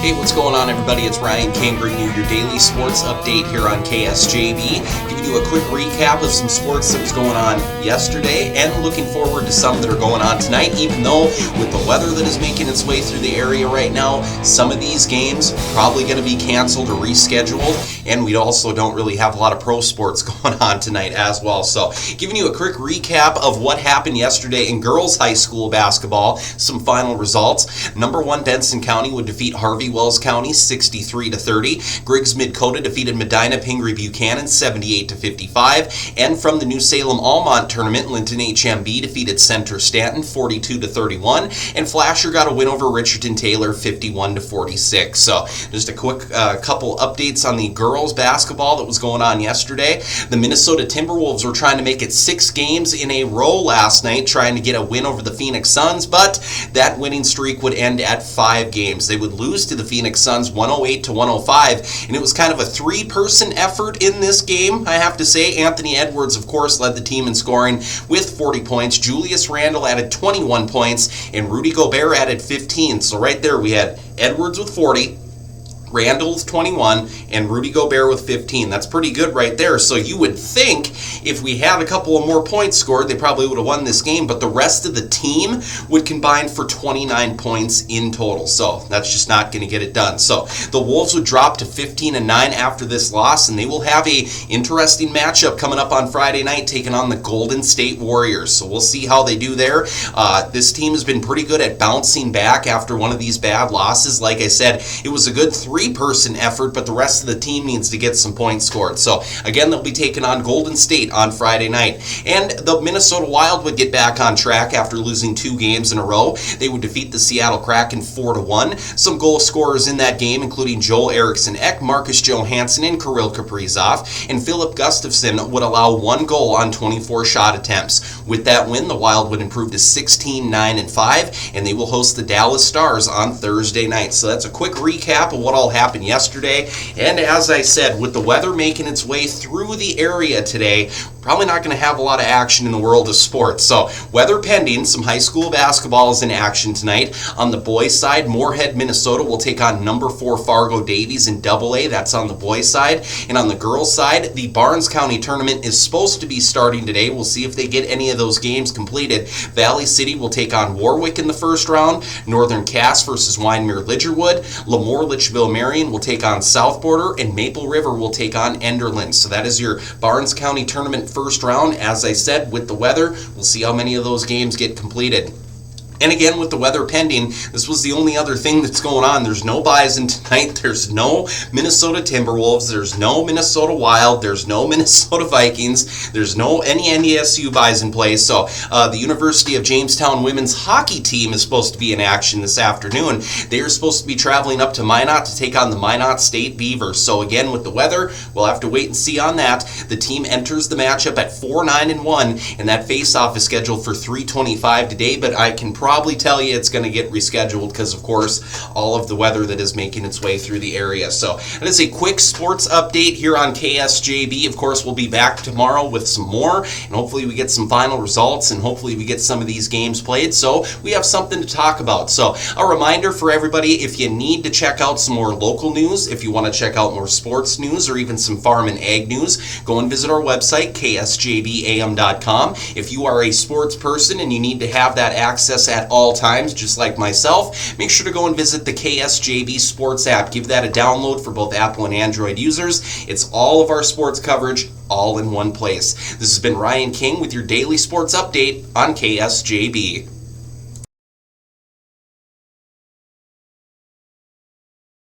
Hey, what's going on, everybody? It's Ryan King bringing you your daily sports update here on KSJB. Giving you a quick recap of some sports that was going on yesterday and looking forward to some that are going on tonight, even though with the weather that is making its way through the area right now, some of these games probably going to be canceled or rescheduled, and we also don't really have a lot of pro sports going on tonight as well. So giving you a quick recap of what happened yesterday in girls high school basketball, some final results. Number 1 Benson County would defeat Harvey Wells County 63-30. Griggs Mid-Cota defeated Medina Pingree Buchanan 78-55. And from the New Salem Almont tournament, Linton HMB defeated Center Stanton 42-31. And Flasher got a win over Richardson Taylor 51-46. So just a quick couple updates on the girls basketball that was going on yesterday. The Minnesota Timberwolves were trying to make it 6 games in a row last night, trying to get a win over the Phoenix Suns, but that winning streak would end at 5 games. They would lose to the Phoenix Suns 108-105, and it was kind of a 3-person effort in this game, I have to say. Anthony Edwards, of course, led the team in scoring with 40 points. Julius Randle added 21 points, and Rudy Gobert added 15. So right there we had Edwards with 40, Randall with 21, and Rudy Gobert with 15. That's pretty good right there. So you would think if we had a couple of more points scored, they probably would have won this game, but the rest of the team would combine for 29 points in total. So that's just not going to get it done. So the Wolves would drop to 15-9 after this loss, and they will have a interesting matchup coming up on Friday night, taking on the Golden State Warriors. So we'll see how they do there. This team has been pretty good at bouncing back after one of these bad losses. Like I said, it was a good 3-person effort, but the rest of the team needs to get some points scored. So again, they'll be taking on Golden State on Friday night. And the Minnesota Wild would get back on track after losing 2 games in a row. They would defeat the Seattle Kraken 4-1. Some goal scorers in that game, including Joel Eriksson-Ek, Marcus Johansson, and Kirill Kaprizov. And Philip Gustafsson would allow 1 goal on 24 shot attempts. With that win, the Wild would improve to 16-9-5, and they will host the Dallas Stars on Thursday night. So that's a quick recap of what all happened yesterday. And as I said, with the weather making its way through the area today, probably not going to have a lot of action in the world of sports. So weather pending, some high school basketball is in action tonight. On the boys' side, Moorhead, Minnesota will take on number 4 Fargo Davies in AA. That's on the boys' side. And on the girls' side, the Barnes County tournament is supposed to be starting today. We'll see if they get any of those games completed. Valley City will take on Warwick in the first round. Northern Cass versus Wyndmere Lidgerwood. Lemoore Litchville Marion will take on South Border, and Maple River will take on Enderlin. So that is your Barnes County tournament first round. As I said, with the weather, we'll see how many of those games get completed. And again, with the weather pending, this was the only other thing that's going on. There's no Bison tonight. There's no Minnesota Timberwolves. There's no Minnesota Wild. There's no Minnesota Vikings. There's no any NDSU Bison plays. So the University of Jamestown women's hockey team is supposed to be in action this afternoon. They are supposed to be traveling up to Minot to take on the Minot State Beavers. So again, with the weather, we'll have to wait and see on that. The team enters the matchup at 4-9-1, and that face-off is scheduled for 3:25 today, but I can probably tell you it's going to get rescheduled because, of course, all of the weather that is making its way through the area. So that is a quick sports update here on KSJB. Of course, we'll be back tomorrow with some more, and hopefully we get some final results, and hopefully we get some of these games played, so we have something to talk about. So a reminder for everybody, if you need to check out some more local news, if you want to check out more sports news or even some farm and ag news, go and visit our website, ksjbam.com. If you are a sports person and you need to have that access at all times, just like myself, make sure to go and visit the KSJB Sports app. Give that a download for both Apple and Android users. It's all of our sports coverage all in one place. This has been Ryan King with your daily sports update on KSJB.